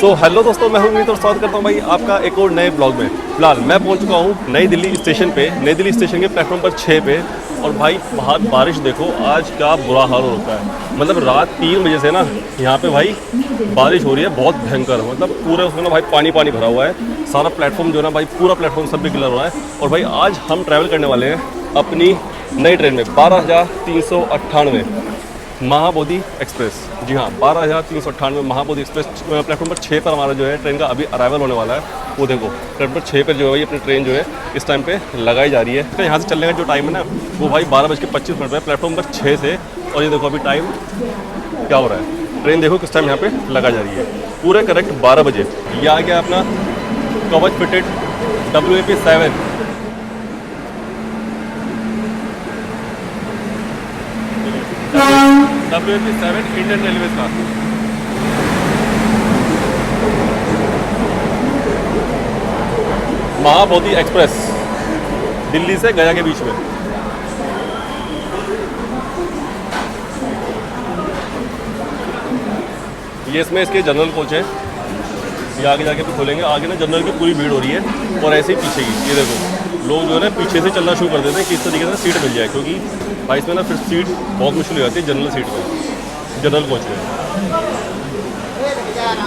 So hello दोस्तों, मैं हूं उम्मीद और स्वागत करता हूं भाई आपका एक और नए ब्लॉग में। फिलहाल मैं पहुंच चुका हूं नई दिल्ली स्टेशन पे, नई दिल्ली स्टेशन के प्लेटफॉर्म पर 6 पे। और भाई बाहर बारिश देखो, आज क्या बुरा हाल हो रखा है। मतलब रात 3 बजे से ना यहाँ पे भाई बारिश हो रही है, बहुत भयंकर। मतलब पूरे उसमें ना भाई पानी पानी भरा हुआ है। सारा प्लेटफॉर्म जो है ना भाई, पूरा प्लेटफॉर्म सब भी गिला हो रहा है। और भाई आज हम ट्रैवल करने वाले हैं अपनी नई ट्रेन में 12,398 महाबोधि एक्सप्रेस। जी हाँ, 12,398 महाबोधि एक्सप्रेस प्लेटफॉर्म पर 6 पर हमारा जो है ट्रेन का अभी अराइवल होने वाला है। वो देखो प्लेटफॉर्म पर 6 पर जो है भाई अपनी ट्रेन जो है इस टाइम पे लगाई जा रही है। तो यहाँ से चलने का जो टाइम है ना वो भाई 12:25 पर प्लेटफॉर्म पर 6 से। और ये देखो अभी टाइम क्या हो रहा है, ट्रेन देखो किस टाइम यहाँ पे लगा जा रही है। पूरे करेक्ट 12 बजे। ये आ गया अपना कवच fitted WAP7। WAP7 Indian railway का। महाबोधि एक्सप्रेस दिल्ली से गया के बीच में। ये इसमें इसके जनरल कोच है। ये आगे जाके भी खोलेंगे। आगे ना जनरल की पूरी भीड़ हो रही है और ऐसे ही पीछे की। ये देखो लोग जो है ना पीछे से चलना शुरू कर देते हैं कि इस तरीके से सीट मिल जाए, क्योंकि भाई इसमें ना फिर सीट बहुत मुश्किल हो जाती है जनरल सीट में, जनरल कोच में।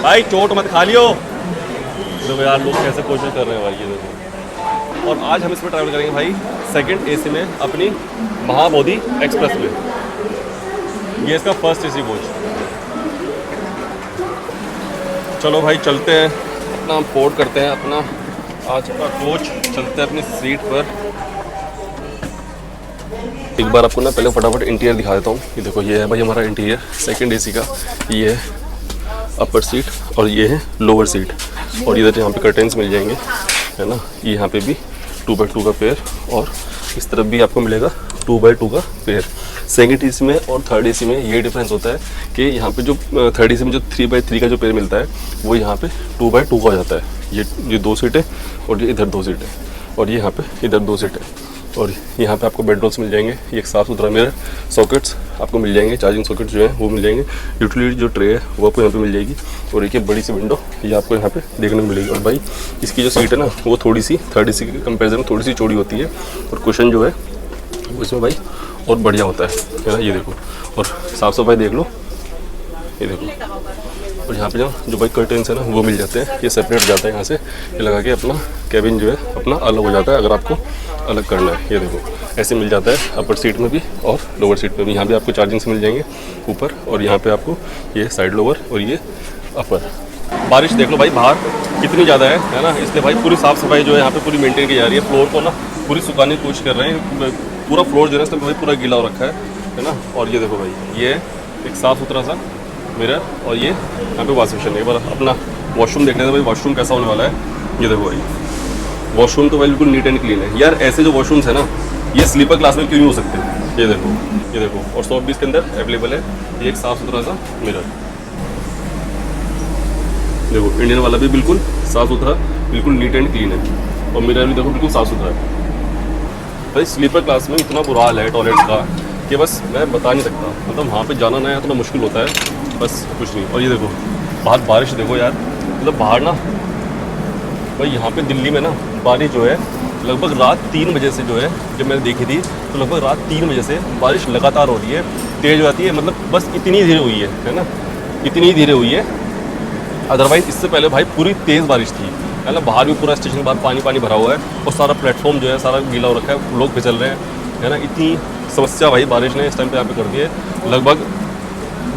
भाई चोट मत खा लियो। देखो यार लोग कैसे कोशिश कर रहे हैं भाई, ये देखो। और आज हम इसमें ट्रैवल करेंगे भाई सेकंड AC में अपनी महाबोधि एक्सप्रेस में। ये इसका फर्स्ट AC कोच। चलो भाई चलते हैं, अपना बोर्ड करते हैं अपना आज का कोच, चलते हैं अपनी सीट पर। एक बार आपको ना पहले फटाफट इंटीरियर दिखा देता हूँ। ये देखो ये है भाई हमारा इंटीरियर सेकंड AC का। ये है अपर सीट और ये है लोअर सीट। और इधर यहाँ पे कर्टेंस मिल जाएंगे, है ना। ये यहाँ पे भी 2x2 का पेयर और इस तरफ भी आपको मिलेगा 2x2 का पेयर। सेकंड AC में और थर्ड AC में ये डिफरेंस होता है कि यहाँ पे जो थर्ड AC में जो 3x3 का जो पेयर मिलता है वो यहाँ पे 2x2 का हो जाता है। ये 2 सीटें और ये इधर 2 सीटें और ये यहाँ पे इधर 2 सीटें। और यहाँ पे आपको बेड रोल्स मिल जाएंगे। ये एक साफ़ सुथरा मिरर, सॉकेट्स आपको मिल जाएंगे, चार्जिंग सॉकेट्स जो है वो मिल जाएंगे। यूटिलिटी जो ट्रे है वो आपको यहाँ पे मिल जाएगी। और एक ये बड़ी सी विंडो ये आपको यहाँ पे देखने को मिलेगी। और भाई इसकी जो सीट है ना वो थोड़ी सी थर्ड AC के कंपेरिजन में थोड़ी सी चौड़ी होती है। और कुशन जो है वो इसमें भाई और बढ़िया होता है ना। ये देखो और साफ़ सफाई देख लो, ये देखो। और यहाँ पे जो भाई कर्टेंस है ना वो मिल जाते हैं। ये सेपरेट जाता है यहाँ से, ये लगा के अपना कैबिन जो है अपना अलग हो जाता है अगर आपको अलग करना है। ये देखो ऐसे मिल जाता है अपर सीट में भी और लोअर सीट में भी। यहाँ पे आपको चार्जिंग से मिल जाएंगे ऊपर, और यहाँ पे आपको ये साइड लोअर और ये अपर। बारिश देख लो भाई बाहर कितनी ज़्यादा है ना। इसलिए भाई पूरी साफ़ सफाई जो है यहाँ पे पूरी मेंटेन की जा रही है। फ्लोर को ना पूरी सुखाने की कोशिश कर रहे हैं। पूरा फ्लोर जो है इसमें भाई पूरा गीला हो रखा है ना। और ये देखो भाई ये एक साफ़ सुथरा सा मिरर और ये यहाँ पे वॉश बेसिन है। एक बार अपना वॉशरूम देखने से भाई वॉशरूम कैसा होने वाला है। ये देखो भाई वॉशरूम तो भाई बिल्कुल नीट एंड क्लीन है यार। ऐसे जो वॉशरूम्स है ना ये स्लीपर क्लास में क्यों नहीं हो सकते। ये देखो, ये देखो। और सॉफ्ट भी इसके अंदर अवेलेबल है। ये एक साफ़ सुथरा सा मिरर देखो, इंडियन वाला भी बिल्कुल साफ़ सुथरा, बिल्कुल नीट एंड क्लीन है। और मिरर भी देखो बिल्कुल साफ़ सुथरा है। भाई स्लीपर क्लास में इतना बुरा हाल है टॉयलेट्स का कि बस मैं बता नहीं सकता। मतलब वहाँ पे जाना ना इतना मुश्किल होता है, बस कुछ नहीं। और ये देखो बाहर बारिश देखो यार। मतलब बाहर ना भाई यहाँ पे दिल्ली में ना बारिश जो है लगभग रात 3 बजे से जो है, जब मैंने देखी थी तो लगभग रात 3 बजे से बारिश लगातार हो रही है, तेज़ हो जाती है। मतलब बस इतनी धीरे हुई है ना, इतनी धीरे हुई है। अदरवाइज़ इससे पहले भाई पूरी तेज़ बारिश थी, है ना। बाहर भी पूरा स्टेशन बाहर पानी पानी भरा हुआ है और सारा प्लेटफॉर्म जो है सारा गीला हो रखा है, लोग फिसल रहे हैं, है ना। इतनी समस्या भाई बारिश ने इस टाइम पे यहाँ पे कर दी है। लगभग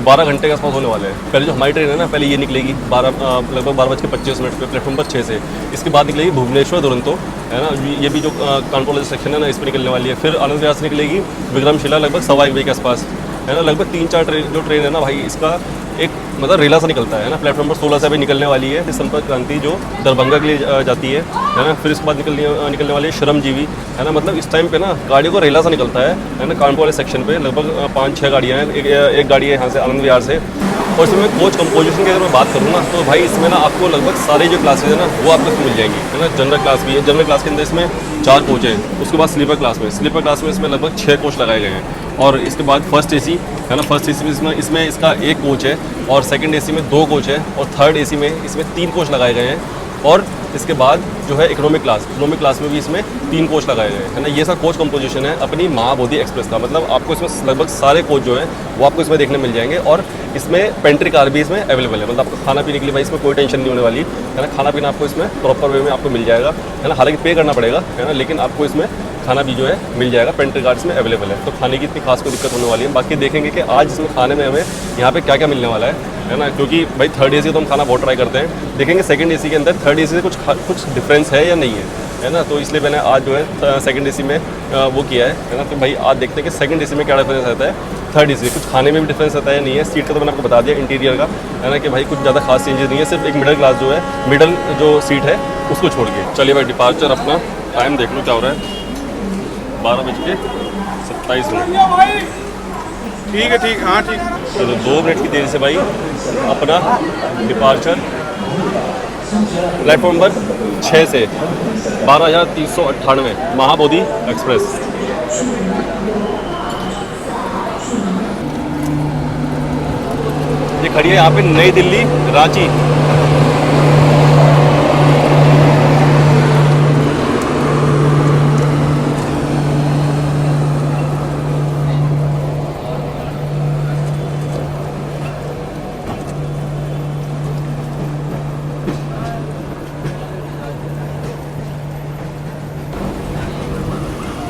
12 घंटे के आसपास होने वाले हैं। पहले जो हमारी ट्रेन है ना पहले ये निकलेगी लगभग 12:25 पे प्लेटफॉर्म पर 6 से। इसके बाद निकलेगी भुवनेश्वर दुरंतो, है ना। ये भी जो कानपुर सेक्शन है ना इस पर निकलने वाली है। फिर आनंद विहार से निकलेगी विक्रमशिला लगभग 1:15 बजे के आसपास, है ना। लगभग 3-4 जो ट्रेन है ना भाई इसका एक मतलब रेला सा निकलता है ना। प्लेटफॉर्म पर 16 से अभी निकलने वाली है संपर्क क्रांति जो दरभंगा के लिए जाती है ना। फिर इसके बाद निकलने वाली है श्रमजीवी, है ना। मतलब इस टाइम पे ना गाड़ियों का रेला सा निकलता है ना। कानपुर वाले सेक्शन पे लगभग 5-6 गाड़ियाँ हैं। एक गाड़ी है यहाँ से आनंद विहार से। और इसमें कोच कंपोजिशन की अगर मैं बात करूँ ना तो भाई इसमें ना आपको लगभग सारे जो क्लासेज है ना वो आपको मिल जाएंगी, है ना। जनरल क्लास भी है। जनरल क्लास के अंदर इसमें 4 कोच हैं। उसके बाद स्लीपर क्लास में इसमें लगभग 6 कोच लगाए गए हैं। और इसके बाद फर्स्ट एसी है ना, फर्स्ट एसी में इसमें इसका 1 कोच है, और सेकंड एसी में 2 कोच है, और थर्ड एसी में इसमें 3 कोच लगाए गए हैं। और इसके बाद जो है इकोनॉमिक क्लास में भी इसमें 3 कोच लगाए गए हैं ना। ये सब कोच कंपोजिशन है अपनी महाबोधि एक्सप्रेस का। मतलब आपको इसमें लगभग सारे कोच जो हैं वो आपको इसमें देखने मिल जाएंगे। और इसमें पेंट्री कार भी इसमें अवेलेबल है। मतलब आपको खाना पीने के लिए भाई इसमें कोई टेंशन नहीं होने वाली है ना। खाना पीना आपको इसमें प्रॉपर वे में आपको मिल जाएगा है ना। हालांकि पे करना पड़ेगा है ना, लेकिन आपको इसमें खाना भी जो है मिल जाएगा। पेंट्री कार्ड्स में अवेलेबल है, तो खाने की इतनी खास कोई दिक्कत होने वाली है। बाकी देखेंगे कि आज इसमें खाने में हमें यहाँ पे क्या क्या मिलने वाला है ना। क्योंकि भाई थर्ड एसी तो हम खाना बहुत ट्राई करते हैं, देखेंगे सेकंड एसी के अंदर थर्ड एसी से कुछ डिफरेंस है या नहीं है ना। तो इसलिए मैंने आज जो है सेकंड एसी में वो किया है ना। तो भाई आज देखते हैं कि सेकंड एसी में क्या डिफरेंस आता है थर्ड एसी। कुछ खाने में भी डिफरेंस आता है या नहीं है। सीट का तो मैंने आपको बता दिया, इंटीरियर का है ना, कि भाई कुछ ज़्यादा खास चेंजेस नहीं है। सिर्फ एक मिडल जो सीट है उसको छोड़ के। चलिए भाई डिपार्चर अपना टाइम देख लो क्या हो रहा है, 12:27। ठीक है, ठीक, हाँ ठीक। चलो 2 मिनट की देरी से भाई अपना डिपार्चर प्लेटफॉर्म नंबर 6 से 12,398 महाबोधि एक्सप्रेस। ये खड़ी है यहाँ पे नई दिल्ली रांची।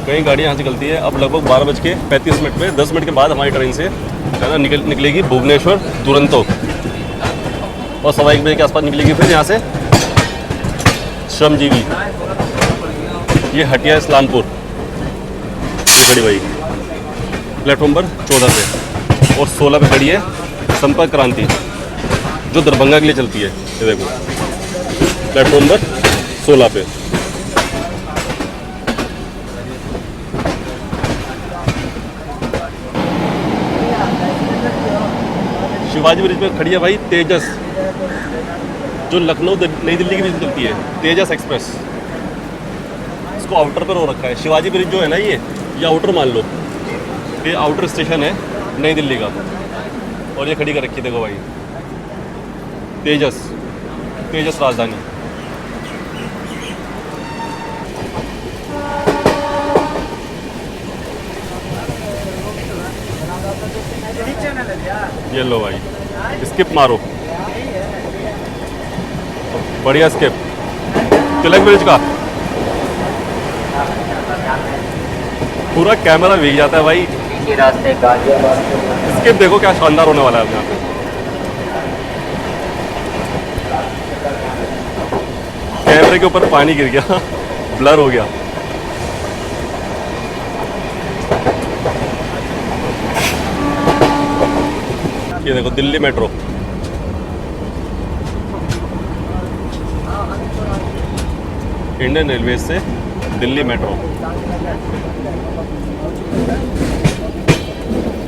कई गाड़ी यहाँ से चलती है। अब लगभग 12:35 पे 10 मिनट के बाद हमारी ट्रेन से है ना निकलेगी भुवनेश्वर दुरंतो, और 1:15 बजे के आसपास निकलेगी फिर यहाँ से श्रमजीवी। ये हटिया इस्लामपुर खड़ी भाई प्लेटफॉर्म नंबर 14 पे, और 16 पे खड़ी है संपर्क क्रांति जो दरभंगा के लिए चलती है। ये देखो प्लेटफॉर्म नंबर 16 पे। शिवाजी ब्रिज पे खड़ी है भाई तेजस, जो लखनऊ नई दिल्ली के बीच में चलती है, तेजस एक्सप्रेस। इसको आउटर पर हो रखा है। शिवाजी ब्रिज जो है ना ये आउटर मान लो, ये आउटर स्टेशन है नई दिल्ली का। और ये खड़ी कर रखी देखो भाई तेजस राजधानी। ये लो भाई स्किप मारो, बढ़िया स्किप। तिलक ब्रिज का पूरा कैमरा भीग जाता है भाई। स्किप देखो क्या शानदार होने वाला है यहाँ पे। कैमरे के ऊपर पानी गिर गया ब्लर हो गया। ये देखो दिल्ली मेट्रो। इंडियन रेलवे से दिल्ली मेट्रो।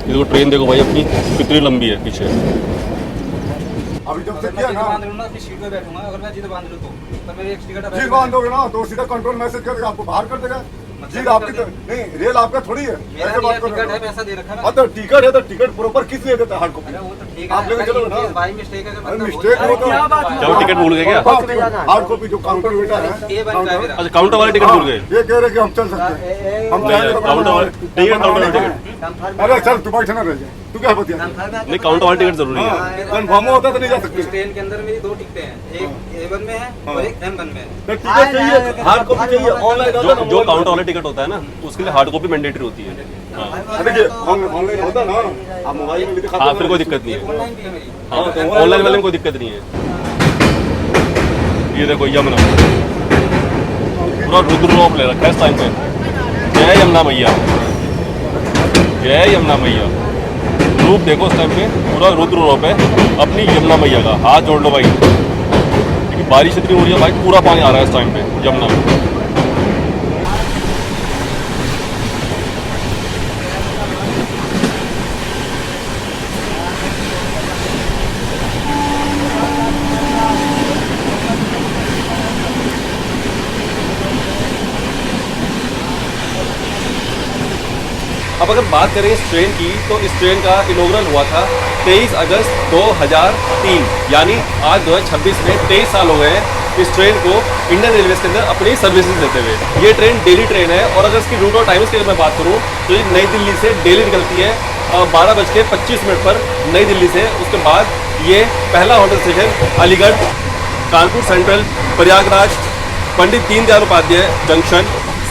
ये देखो ट्रेन देखो भाई अपनी कितनी लंबी है पीछे। अभी जब तक किया ना बांध लूँ ना अपनी सीट पे बैठूंगा। अगर मैं सीधे बांध लूँ तो मेरी एक टिकट सीट बांधोगे ना तो सीधा कंट्रोल मैसेज करके आपको बाहर कर देगा। सीट आपकी तो नहीं, रेल आपका थोड़ी है। ऐसे बात करो। टिकट है, पैसा दे रखा ना। हाँ तो टिकट है तो टिकट प्रॉपर किस लिए देता है हार्ड कॉपी? वो तो ठीक है, आप लेके चलो ना। भाई मिस्टेक है। अरे मिस्टेक हो तो क्या टिकट भूल गए क्या? हार्ड कॉपी जो काउंटर वेटर है। ये बनता है मेरा। अच्छा काउंटर वाले टिकट भूल गए। ये कह रहे कि हम चल सकते हैं, हम चाहे तो काउंटर वाले काउंटर वाले टिकट। अरे चल तू बैठे ना रह जाए, तू क्या बतिया? नहीं काउंटर वाले टिकट जरूरी है। कन्फर्म होता तो नहीं जा सकते। इस ट्रेन के अंदर मेरी 2 टिकटें हैं, एक A1 में है और एक M1 में है। तो टिकट चाहिए, हार्ड कॉपी चाहिए, ऑनलाइन जो काउंटर वाला टिकट होता है ना उसके लिए हार्ड कॉपी मैंडेटरी होती है। हाँ देखिए ऑनलाइन होता ना, आप मोबाइल में भी दिखा हाँ फिर कोई दिक्कत नहीं है। ऑनलाइन भी है मेरी। हाँ ऑनलाइन वाले में कोई दिक्कत नहीं है। ये देखो यमुना पूरा रुद्र रूप ले रखा है इस टाइम पे। जय यमुना मैया, जय यमुना मैया। रूप देखो इस टाइम पे पूरा रुद्र रूप है अपनी यमुना मैया का। हाथ जोड़ लो भाई, क्योंकि बारिश इतनी हो रही है भाई, पूरा पानी आ रहा है इस टाइम पे यमुना में। अगर बात करें इस ट्रेन की तो इस ट्रेन का इनॉग्रल हुआ था 23 अगस्त 2003, यानी आज 2026 में 23 साल हो गए हैं इस ट्रेन को इंडियन रेलवे के अंदर अपनी सर्विसेज देते हुए। ये ट्रेन डेली ट्रेन है और अगर इसकी रूट और टाइम्स की अगर मैं बात करूँ तो ये नई दिल्ली से डेली निकलती है 12:25 पर नई दिल्ली से। उसके बाद ये पहला hotel station Aligarh, Kanpur central, Prayagraj, Pandit Deendayal Upadhyay junction,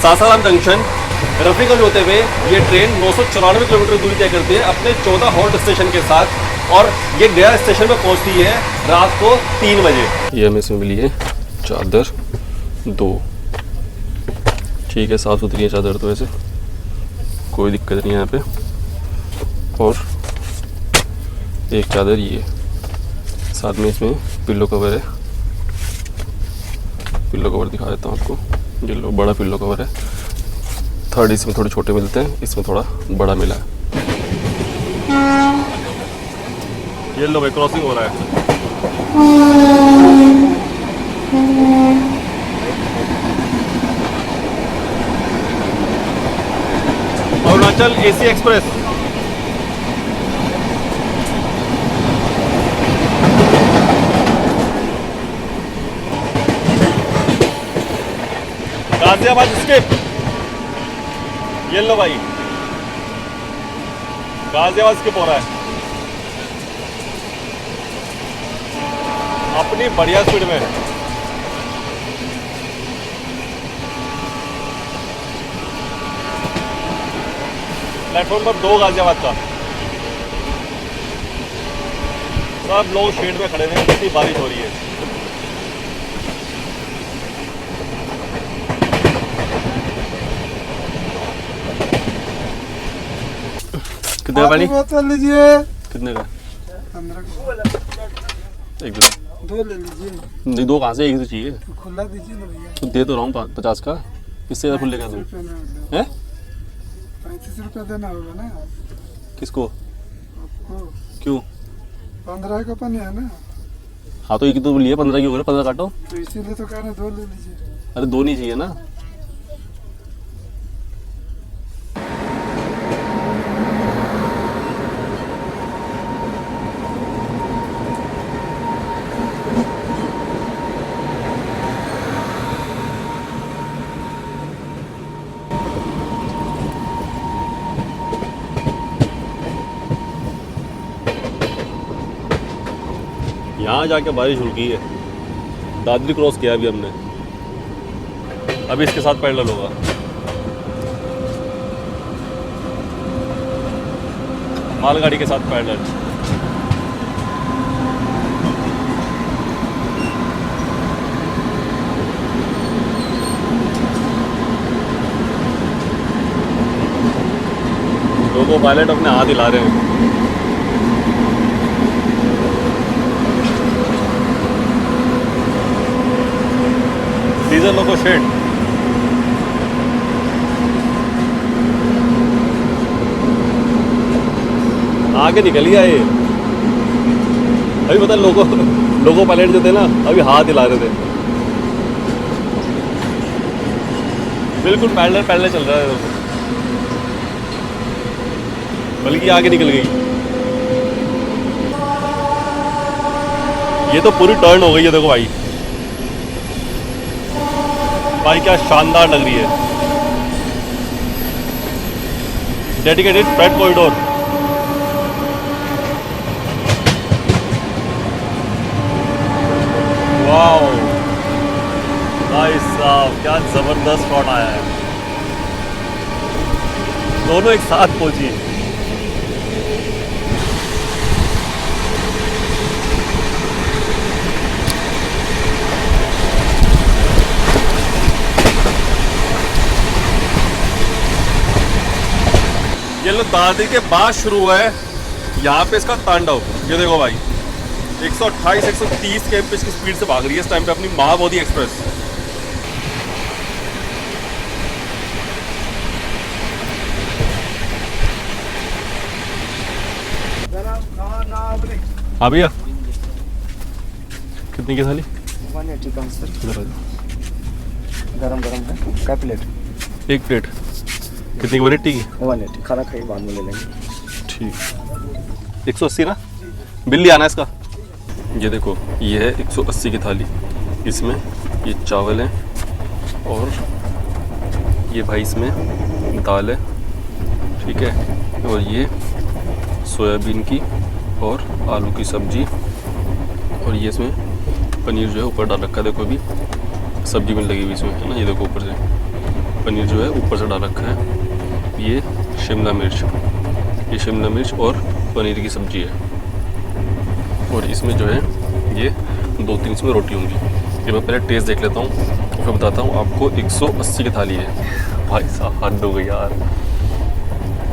Sasaram junction, Rafiganj होते हुए ये ट्रेन 994 किलोमीटर दूरी तय करती है अपने 14 हॉल्ट स्टेशन के साथ और ये गया स्टेशन पर पहुंचती है रात को 3 बजे। ये हमें इसमें मिली है चादर 2, ठीक है, साफ़ सुथरी है चादर तो वैसे कोई दिक्कत नहीं है यहाँ पे। और एक चादर ये साथ में इसमें पिल्लो कवर है, पिल्लो कवर दिखा देता हूँ आपको। ये लो बड़ा पिल्लो कवर है, थर्ड इसमें थोड़े छोटे मिलते हैं, इसमें थोड़ा बड़ा मिला है। ये लो भाई क्रॉसिंग हो रहा है। Arunachal AC express. Ghaziabad skip. ये लो भाई गाजियाबाद स्किप हो रहा है अपनी बढ़िया स्पीड में। प्लेटफॉर्म पर 2 गाजियाबाद का। सब लोग शेड में खड़े हैं, कितनी बारिश हो रही है। कितने का पानी? बोतल लीजिए। कितने का? 15 का। एक 2 ले लीजिए। नहीं, 2 कहाँ से, एक ही तो चाहिए। खुला दीजिए ना भैया। तो दे तो रहा हूँ 50 का, इससे ज़्यादा खुले का दूँ? 35 रुपये देना होगा ना किसको? आपको। क्यों? 15 का पानी है ना। हाँ तो एक तो लिए 15 की हो गए, 15 काटो। तो इसीलिए तो कह रहे 2 ले लीजिए। अरे 2 नहीं चाहिए ना। यहाँ जाके बारिश रुकी है, दादरी क्रॉस किया अभी हमने, अभी इसके साथ पैरेलल होगा। मालगाड़ी के साथ पैरेलल। लोगो पायलट अपने हाथ हिला रहे हैं। डीजल लोगो शेड। आगे निकल गया ये। अभी पता लोगो पायलट जो थे ना अभी हाथ हिला रहे थे। बिल्कुल पैरेलल चल रहा है, बल्कि आगे निकल गई। ये तो पूरी टर्न हो गई है, देखो भाई भाई क्या शानदार लग रही है। Dedicated freight corridor. वाओ भाई साहब क्या जबरदस्त शॉट आया है, दोनों एक साथ पहुंची। ये लो दादरी के बाद शुरू हुआ है यहाँ पे इसका तांडव। ये देखो भाई 128 130 km/h की स्पीड से भाग रही है इस टाइम पे अपनी महाबोधि एक्सप्रेस। हाँ भैया कितनी की थाली? 180 का सर। इधर आ जाओ। गरम है। क्या प्लेट? एक प्लेट। कितनी की 180 की? 180 खाना खाइए बाद में ले लेंगे। ठीक, 180 ना, बिल आना है इसका। ये देखो ये है 180 की थाली, इसमें ये चावल है और ये भाई इसमें दाल है, ठीक है, और ये सोयाबीन की और आलू की सब्जी, और ये इसमें पनीर जो है ऊपर डाल रखा है। देखो अभी सब्जी में लगी हुई इसमें है ना, ये देखो ऊपर से पनीर जो है ऊपर से डाल रखा है। ये शिमला मिर्च और पनीर की सब्जी है, और इसमें जो है ये 2-3 इसमें रोटी होंगी। ये मैं पहले टेस्ट देख लेता हूँ फिर बताता हूँ आपको। 180 की थाली है भाई साहब, हद हो गई यार।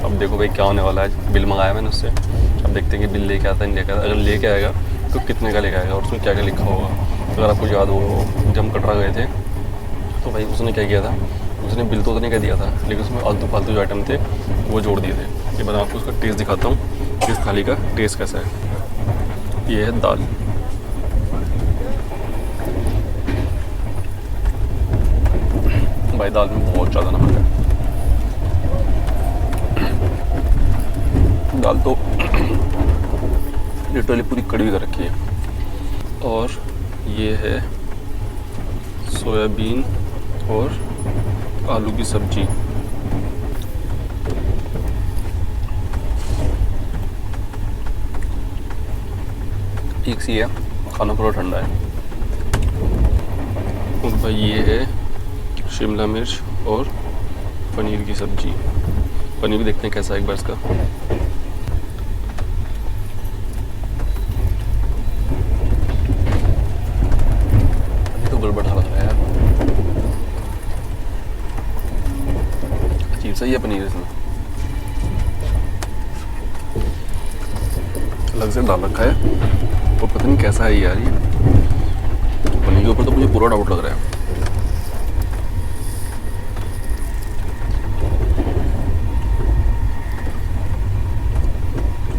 अब देखो भाई क्या होने वाला है। बिल मंगाया मैंने उससे, अब देखते हैं कि बिल लेके आता है नहीं लेके आता। अगर लेके आएगा तो कितने का लेके आएगा और उसमें क्या क्या लिखा होगा। अगर आपको याद हो जब हम कटरा गए थे तो भाई उसने क्या किया था, उसने बिल तो नहीं कह दिया था लेकिन उसमें आलतू फालतू जो आइटम थे वो जोड़ दिए थे। ये मैं आपको उसका टेस्ट दिखाता हूँ, इस थाली का टेस्ट कैसा है। ये है दाल, भाई दाल में बहुत ज़्यादा नमक है। दाल तो लिटरली पूरी कड़वी कर रखी है। और ये है सोयाबीन और आलू की सब्जी। ठीक सी है, खाना पूरा ठंडा है। और भाई ये है शिमला मिर्च और पनीर की सब्जी। पनीर भी देखते हैं कैसा है एक बार इसका। तो गड़बड़ हालत है यार, अजीब सा ही है पनीर इसमें, अलग से डाल रखा है और पता नहीं कैसा है यार। ये पनीर के ऊपर तो मुझे पूरा डाउट लग रहा है।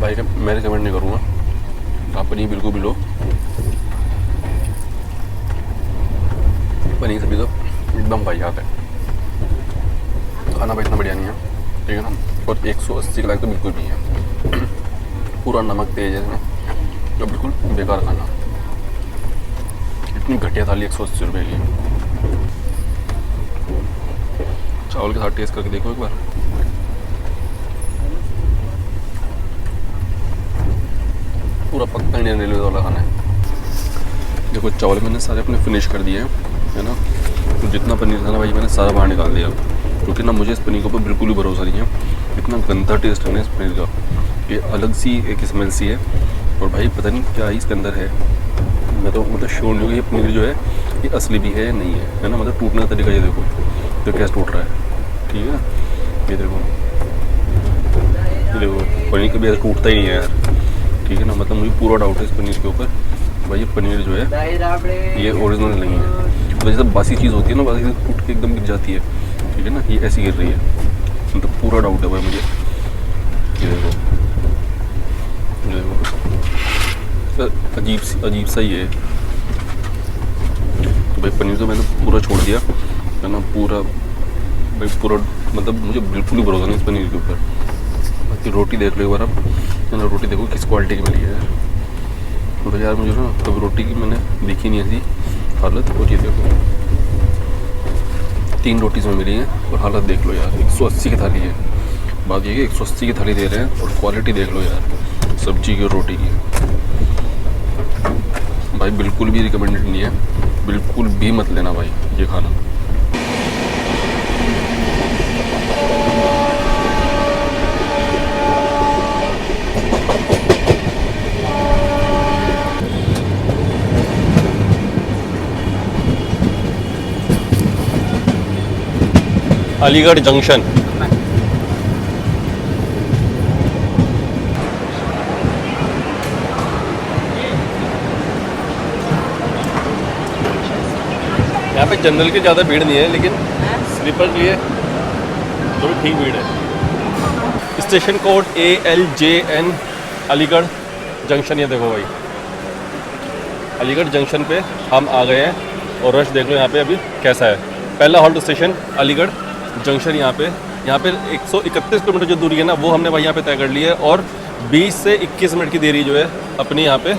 भाई मैं रिकमेंड नहीं करूँगा, आप पनीर बिल्कुल भी लो। पनीर सब्जी तो एकदम वाहियात है, खाना भाई इतना बढ़िया नहीं है, ठीक है ना। और 180 के लायक तो बिल्कुल नहीं है, पूरा नमक तेज है इसमें, तो बिल्कुल बेकार खाना। इतनी घटिया थाली 180 रुपये की। चावल के साथ टेस्ट करके देखो एक बार। पूरा पक्का इंडियन रेलवे वाला खाना है। देखो चावल मैंने सारे अपने फिनिश कर दिए हैं, है ना। तो जितना पनीर था ना भाई मैंने सारा बाहर निकाल दिया, क्योंकि ना मुझे इस पनीर के ऊपर बिल्कुल भी भरोसा नहीं है। इतना गंदा टेस्ट है ना इस पनीर का, ये अलग सी एक स्मेल सी है। और भाई पता नहीं क्या ही इसके अंदर है। मैं तो मतलब श्योर नहीं हूँ कि ये पनीर जो है ये असली भी है या नहीं है ना। मतलब टूटने का तरीका ये देखो, तो कैसे टूट रहा है, ठीक है ना। ये देखो पनीर कभी ऐसा टूटता ही नहीं है यार, ठीक है ना। मतलब मुझे पूरा डाउट है इस पनीर के ऊपर, भाई ये पनीर जो है ये ओरिजिनल नहीं है। मतलब जैसे बासी चीज़ होती है ना, बासी टूट के एकदम गिर जाती है, ठीक है ना, ये ऐसी गिर रही है। मतलब पूरा डाउट है भाई मुझे। ये देखो अजीब सा ही है। तो भाई पनीर तो मैंने पूरा छोड़ दिया है ना, पूरा भाई पूरा, मतलब मुझे बिल्कुल ही भरोसा नहीं इस पनीर के ऊपर। बाकी रोटी देख लो एक बार आप, है ना। रोटी देखो किस क्वालिटी की मिली है यार। तो यार मुझे ना कभी रोटी की मैंने देखी नहीं ऐसी हालत। और ये देखो 3 रोटी इसमें मिली है और हालत देख लो यार। 180 की थाली है, बात ये कि 180 की थाली दे रहे हैं और क्वालिटी देख लो यार सब्जी की और रोटी की। भाई बिल्कुल भी रिकमेंडेड नहीं है, बिल्कुल भी मत लेना भाई ये खाना। अलीगढ़ जंक्शन। यहाँ पे जनरल की ज़्यादा भीड़ नहीं है, लेकिन स्लीपर के लिए थोड़ी ठीक भीड़ है। Station code ALJN Aligarh junction. ये देखो भाई अलीगढ़ जंक्शन पे हम आ गए हैं और रश देख लो यहाँ पे अभी कैसा है। पहला हॉल्ट स्टेशन अलीगढ़ जंक्शन यहाँ पे यहाँ पे 131 किलोमीटर जो दूरी है ना वो हमने भाई यहाँ पे तय कर ली है और 20 से 21 मिनट की देरी जो है अपनी यहाँ पे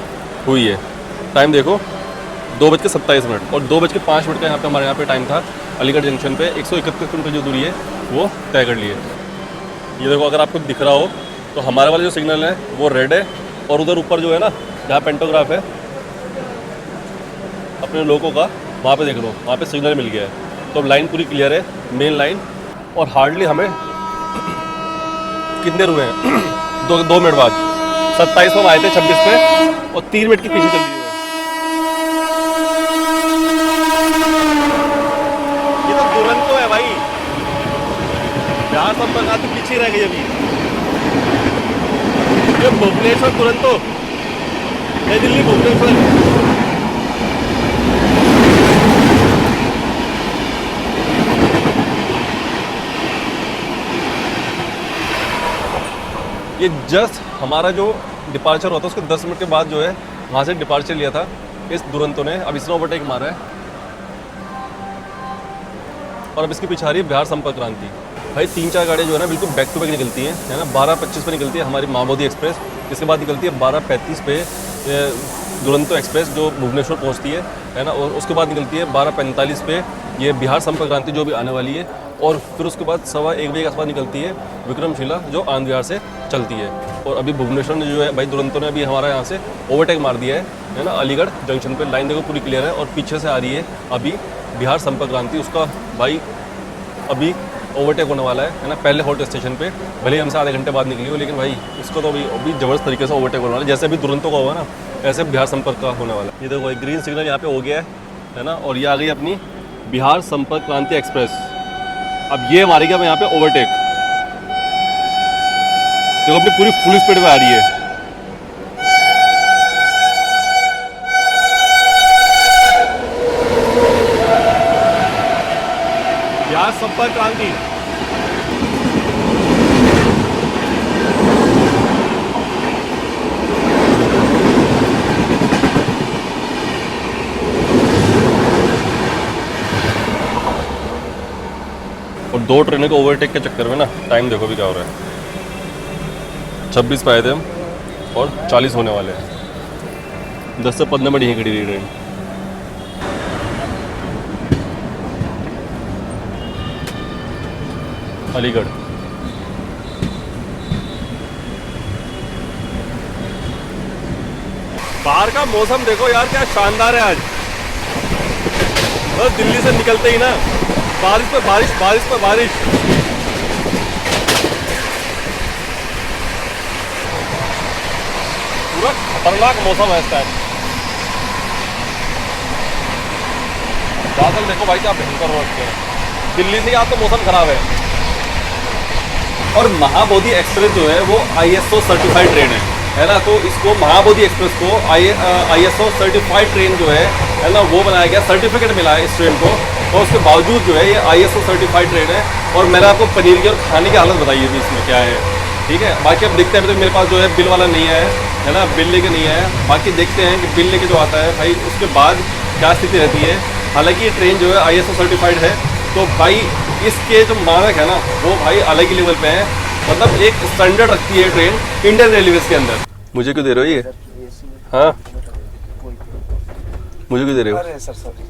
हुई है। टाइम देखो 2:27 और 2:05 का यहाँ पे हमारे यहाँ पे टाइम था अलीगढ़ जंक्शन पे। 131 किलोमीटर जो दूरी है वो तय कर ली है। ये देखो अगर आपको दिख रहा हो तो हमारे वाला जो सिग्नल है वो रेड है और उधर ऊपर जो है ना जहाँ पेंटोग्राफ है अपने लोगों का वहाँ पे देख लो वहाँ पे सिग्नल मिल गया है। तो अब लाइन पूरी क्लियर है, मेन लाइन। और हार्डली हमें कितने रुए हैं 2 मिनट बाद 27 पे हम आए थे 26 पे और 3 मिनट की पीछे चल रही है। ये तो दुरंतो है भाई, बिहार संपर्क आते पीछे रह गई अभी। ये भुवनेश्वर दुरंतो, नई दिल्ली भुवनेश्वर। ये जस्ट हमारा जो डिपार्चर होता है उसके 10 मिनट के बाद जो है वहाँ से डिपार्चर लिया था इस दुरंतो ने। अब इसने ओवरटेक मारा है और अब इसके पीछे आ रही है बिहार संपर्क क्रांति। भाई 3-4 गाड़ियाँ जो है ना बिल्कुल बैक टू बैक निकलती हैं, है ना। 12:25 पे निकलती है हमारी महाबोधि एक्सप्रेस, इसके बाद निकलती है 12:35 पे दुरंतो एक्सप्रेस जो भुवनेश्वर पहुँचती है ना। और उसके बाद निकलती है 12:45 पे ये बिहार संपर्क क्रांति जो भी आने वाली है। और फिर उसके बाद 1:15 बजे के आसपास निकलती है विक्रमशिला जो आनंद विहार से चलती है। और अभी भुवनेश्वर ने जो है भाई दुरंतो ने अभी हमारा यहाँ से ओवरटेक मार दिया है ना अलीगढ़ जंक्शन पे। लाइन देखो पूरी क्लियर है और पीछे से आ रही है अभी बिहार संपर्क क्रांति। उसका भाई अभी ओवरटेक होने वाला है ना पहले हॉल्ट स्टेशन पे। भले ही हमसे आधे घंटे बाद निकली हो लेकिन भाई इसको तो अभी ज़बरदस्त तरीके से ओवरटेक होने वाला है। जैसे अभी दुरंतो का हुआ ना ऐसे बिहार संपर्क का होने वाला है। ये देखो ग्रीन सिग्नल यहाँ पे हो गया है ना। और ये आ गई अपनी बिहार संपर्क क्रांति एक्सप्रेस। अब ये मारेगी अब यहाँ पे ओवरटेक। देखो अपनी पूरी फुल स्पीड में आ रही है। बिहार संपर्क क्रांति और 2 ट्रेनों को ओवरटेक के चक्कर में ना टाइम देखो भी क्या हो रहा है। 26 पे आए थे हम और 40 होने वाले हैं। 10 से 15 मिनट यहीं खड़ी रही ट्रेन। अलीगढ़ बाहर का मौसम देखो यार क्या शानदार है आज। बस दिल्ली से निकलते ही ना बारिश पे बारिश, बारिश पे बारिश। पूरा खतरनाक मौसम है इस टाइम। बादल देखो भाई क्या भयंकर हो रखे हैं। दिल्ली से आज तो मौसम खराब है। और महाबोधि एक्सप्रेस जो है वो ISO सर्टिफाइड ट्रेन है ना। तो इसको महाबोधि एक्सप्रेस को ISO सर्टिफाइड ट्रेन जो है ना वो बनाया गया, सर्टिफिकेट मिला है इस ट्रेन को। और उसके बावजूद जो है ये ISO सर्टिफाइड ट्रेन है। और मैंने आपको पनीर की और खाने की हालत बताई है इसमें क्या है, ठीक है। बाकी अब देखते हैं, तो मेरे पास जो है बिल वाला नहीं है ना, बिल लेके नहीं है। बाकी देखते हैं कि बिल लेके जो आता है भाई उसके बाद क्या स्थिति रहती है। हालांकि ये ट्रेन जो है ISO सर्टिफाइड है तो भाई इसके जो मानक है ना वो भाई अलग ही लेवल पे है। मतलब एक स्टैंडर्ड रखती है ट्रेन इंडियन रेलवेज के अंदर। मुझे क्यों दे रहे हो ये? हाँ मुझे क्यों दे रहे हो? अरे सर सॉरी,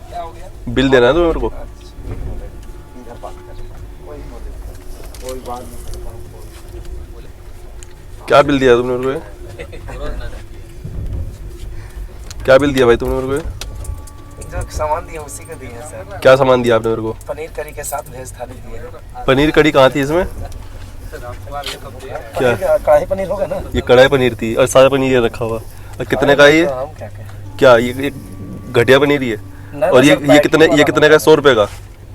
क्या हो गया? बिल देना है तो मेरे को। इधर बात कर, कोई बात नहीं। क्या बिल दिया तुमने मेरे को? क्या बिल दिया भाई तुमने मेरे को? जो सामान दिए उसी को दिए सर। क्या सामान दिया आपने मेरे को? पनीर करी के साथ वेज थाली दिए। पनीर कड़ी कहाँ थी इसमें? क्या कढ़ाई पनीर होगा ना? ये कढ़ाई पनीर थी और सारा पनीर ये रखा हुआ। और कितने का है ये? हम क्या कहें? क्या ये घटिया पनीर ही है? ना, और ये कितने का? 100 रुपए का।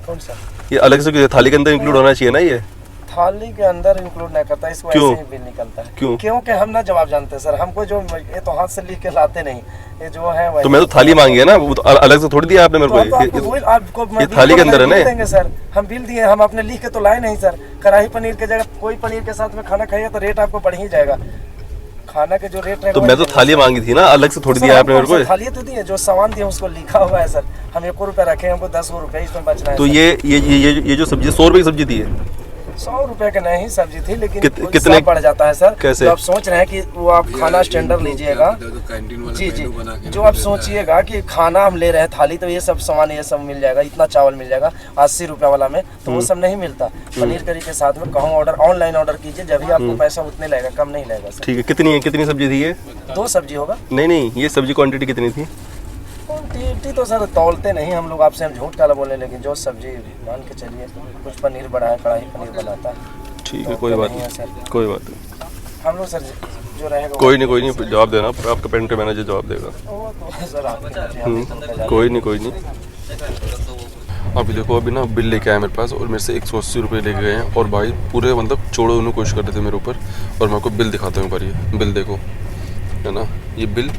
कौन सा? ये अलग से थाली के अंदर इंक्लूड होना चाहिए ना ये? थाली के अंदर इंक्लूड नहीं करता, इसको क्यों? ऐसे ही बिल निकलता है। क्यों? क्योंकि हम ना जवाब जानते हैं सर। हमको जो ये तो हाथ से लिख के लाते नहीं, ये जो है वही। तो मैं तो थाली मांगी है ना, वो तो अलग से थोड़ी दिया आपने मेरे को। ये थाली के अंदर है ना देंगे सर। हम बिल दिए, हम अपने लिख के तो लाए नहीं सर। कढ़ाई पनीर के जगह कोई पनीर के साथ में खाना खाइए तो रेट आपको बढ़ ही जाएगा। खाना के जो रेट तो मैं तो थाली मांगी थी ना, अलग से थोड़ी दिया आपने मेरे को। थाली तो दी है, जो सामान दिया उसको लिखा हुआ है सर। हम 1 रुपया रखे, हमको 10 रुपये इसमें बचना है। तो ये जो सब्जी 100 रुपए की सब्जी दी है। 100 रुपए का नहीं सब्जी थी, लेकिन कितने पड़ जाता है सर। कैसे? तो आप सोच रहे हैं कि वो आप खाना स्टैंडर्ड लीजिएगा, जी जी, जो आप सोचिएगा कि खाना हम ले रहे हैं थाली, तो ये सब सामान ये सब मिल जाएगा, इतना चावल मिल जाएगा 80 रुपया वाला में, तो वो सब नहीं मिलता। पनीर करी के साथ में कहूँ ऑर्डर ऑनलाइन ऑर्डर कीजिए, जब भी आपको पैसा उतने लगेगा, कम नहीं लगेगा सर। ठीक है, कितनी सब्जी थी ये? 2 सब्जी होगा। नहीं, ये सब्जी क्वांटिटी कितनी थी? क्वांटिटी तो सर तौलते नहीं हम लोग, आपसे हम झूठ काला बोले, लेकिन जो सब्जी मान के चलिए, कुछ पनीर बड़ा है, कढ़ाई पनीर बनाता है। ठीक है, कोई बात नहीं, कोई बात नहीं। हम लोग सर जो रहेगा कोई नहीं, जवाब देना, आपका पेंट्री मैनेजर जवाब देगा। वो तो सर आपके कोई नहीं। अभी देखो, अभी ना बिल लेके आया मेरे पास, और मेरे से 180 रुपये लेके गए हैं, और भाई पूरे मतलब छोड़ो उन्हें कोशिश करते थे मेरे ऊपर। और मैं आपको बिल दिखाता हूँ एक बार, ये बिल देखो, है ना, ये बिल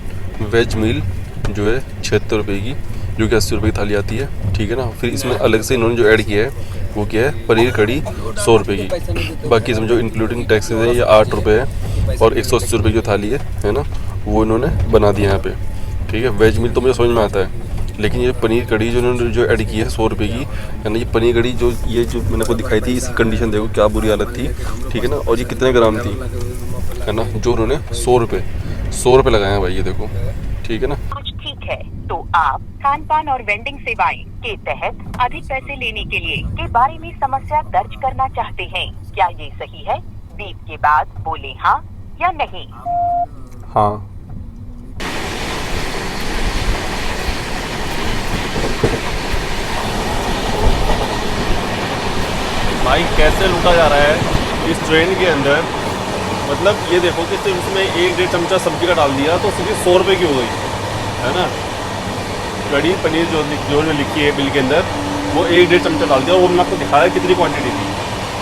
वेज मील जो है 76 रुपये की, जो कि 80 रुपये की थाली आती है, ठीक है ना। फिर इसमें अलग से इन्होंने जो ऐड किया है वो क्या है, पनीर कड़ी 100 रुपये की, बाकी समझो इंक्लूडिंग टैक्सेस है ये 8 रुपये है, और 180 रुपये की थाली है ना, वो इन्होंने बना दिया यहाँ पे, ठीक है। वेज मील तो मुझे समझ में आता है, लेकिन ये पनीर कड़ी जो इन्होंने जो ऐड की है 100 रुपये की, है ना, ये पनीर कड़ी जो मैंने आपको दिखाई थी, इसकी कंडीशन देखो क्या बुरी हालत थी, ठीक है ना। और ये कितने ग्राम थी, है ना, जो उन्होंने 100 रुपये लगाए हैं भाई, ये देखो, ठीक है ना। ठीक है, तो आप खान पान और वेंडिंग सेवाएं के तहत अधिक पैसे लेने के लिए के बारे में समस्या दर्ज करना चाहते हैं, क्या ये सही है? बीप के बाद बोले हाँ या नहीं। हाँ। भाई कैसे लूटा जा रहा है इस ट्रेन के अंदर, मतलब ये देखो कि सिर्फ उसमें 1-1.5 चमचा सब्जी का डाल दिया तो सिर्फ 100 रुपये की हो गई, है ना। कड़ी पनीर जो लिखी है बिल के अंदर, वो 1-1.5 चमचा डाल दिया, और वो मैंने आपको दिखाया कितनी क्वांटिटी थी,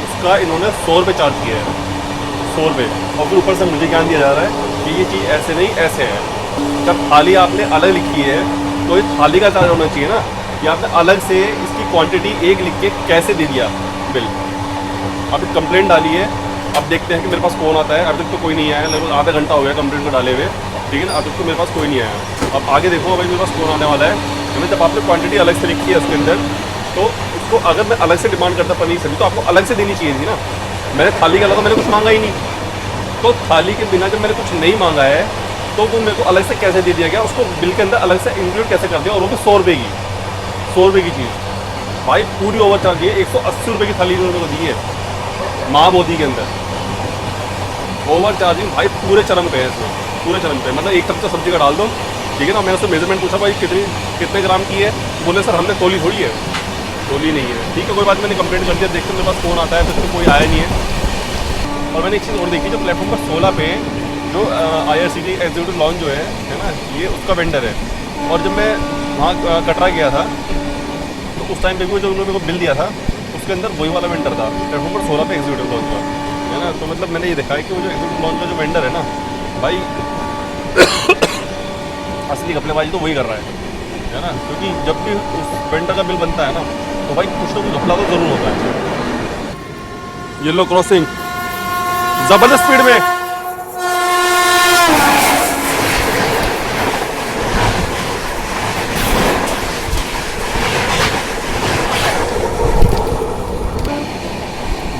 उसका इन्होंने 100 रुपये चार्ज किया है, 100 रुपये। और फिर ऊपर से मुझे ज्ञान दिया जा रहा है कि ये चीज़ ऐसे नहीं ऐसे है। जब थाली आपने अलग लिखी है तो ये थाली का चार्ज होना चाहिए ना, या आपने अलग से इसकी क्वांटिटी 1 लिख के कैसे दे दिया बिल। आप कंप्लेंट डाली है, अब देखते हैं कि मेरे पास कौन आता है। अभी तक तो कोई नहीं आया, लगभग आधा घंटा हो गया कंप्लेंट को डाले हुए, ठीक है ना। अब तक तो मेरे पास कोई नहीं आया। अब आगे देखो भाई मेरे पास कौन आने वाला है। मैंने जब आपने क्वांटिटी अलग से लिखी है उसके अंदर, तो उसको अगर मैं अलग से डिमांड करता पनीर सब्जी, तो आपको अलग से देनी चाहिए थी ना। मैंने थाली के अलावा मैंने कुछ मांगा ही नहीं, तो थाली के बिना जब मैंने कुछ नहीं मांगा है तो वो मेरे को अलग से कैसे दे दिया गया, उसको बिल के अंदर अलग से इंक्लूड कैसे कर दिया, और वो भी 100 रुपये की, 100 रुपये की चीज़। भाई पूरी ओवर चार्ज है, 180 रुपये की थाली उन्होंने दी है माँ मोदी के अंदर। ओवर चार्जिंग भाई पूरे चरम पे है इसमें, पूरे चरम पे। मतलब 1 चमचा सब्जी का डाल दो, ठीक है ना। मैंने उससे मेजरमेंट पूछा भाई कितने ग्राम की है, बोले सर हमने तोली थोड़ी है, तोली नहीं है। ठीक है कोई बात, मैंने कंप्लेंट कर दिया, देखते मेरे पास फ़ोन आता है, तो कोई आया नहीं है। और मैंने एक चीज़ और देखी, जो प्लेटफॉर्म पर 16 पे जो IRCTC एग्जीक्यूटिव लॉन्च जो है ना, ये उसका वेंडर है। और जब मैं वहाँ कटरा गया था तो उस टाइम पे भी जो उन्होंने मेरे को बिल दिया था उसके अंदर वही वाला वेंडर था, प्लेटफॉर्म पर 16 पे एग्जीक्यूटिव लॉन्च का, है ना। तो मतलब मैंने ये देखा है कि वो जो एग्जीक्यूटिव लॉन्च का जो वेंडर है ना भाई असली घपलेबाजी तो वही कर रहा है ना। क्योंकि जब भी उस वेंडर का बिल बनता है ना तो भाई कुछ ना कुछ घपला तो ज़रूर होता है। येलो क्रॉसिंग ज़बरदस्त स्पीड में,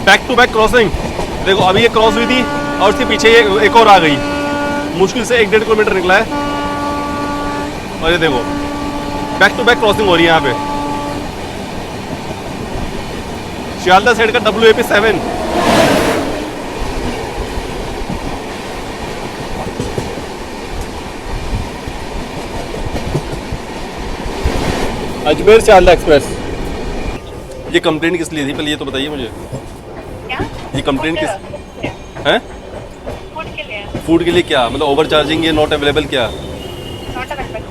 बैक टू बैक क्रॉसिंग। देखो अभी ये क्रॉस हुई थी और उसके पीछे ये एक और आ गई, मुश्किल से 1-1.5 किलोमीटर निकला है। और ये देखो बैक टू बैक क्रॉसिंग हो रही है यहाँ पे। शियालदा साइड का WAP7 अजमेर शियालदा एक्सप्रेस। ये कंप्लेंट किस लिए थी पहले ये तो बताइए मुझे। क्या? ये कंप्लेंट किस है? फूड के लिए। फूड के लिए क्या मतलब ओवर चार्जिंग या नॉट अवेलेबल? क्या नॉट अवेलेबल?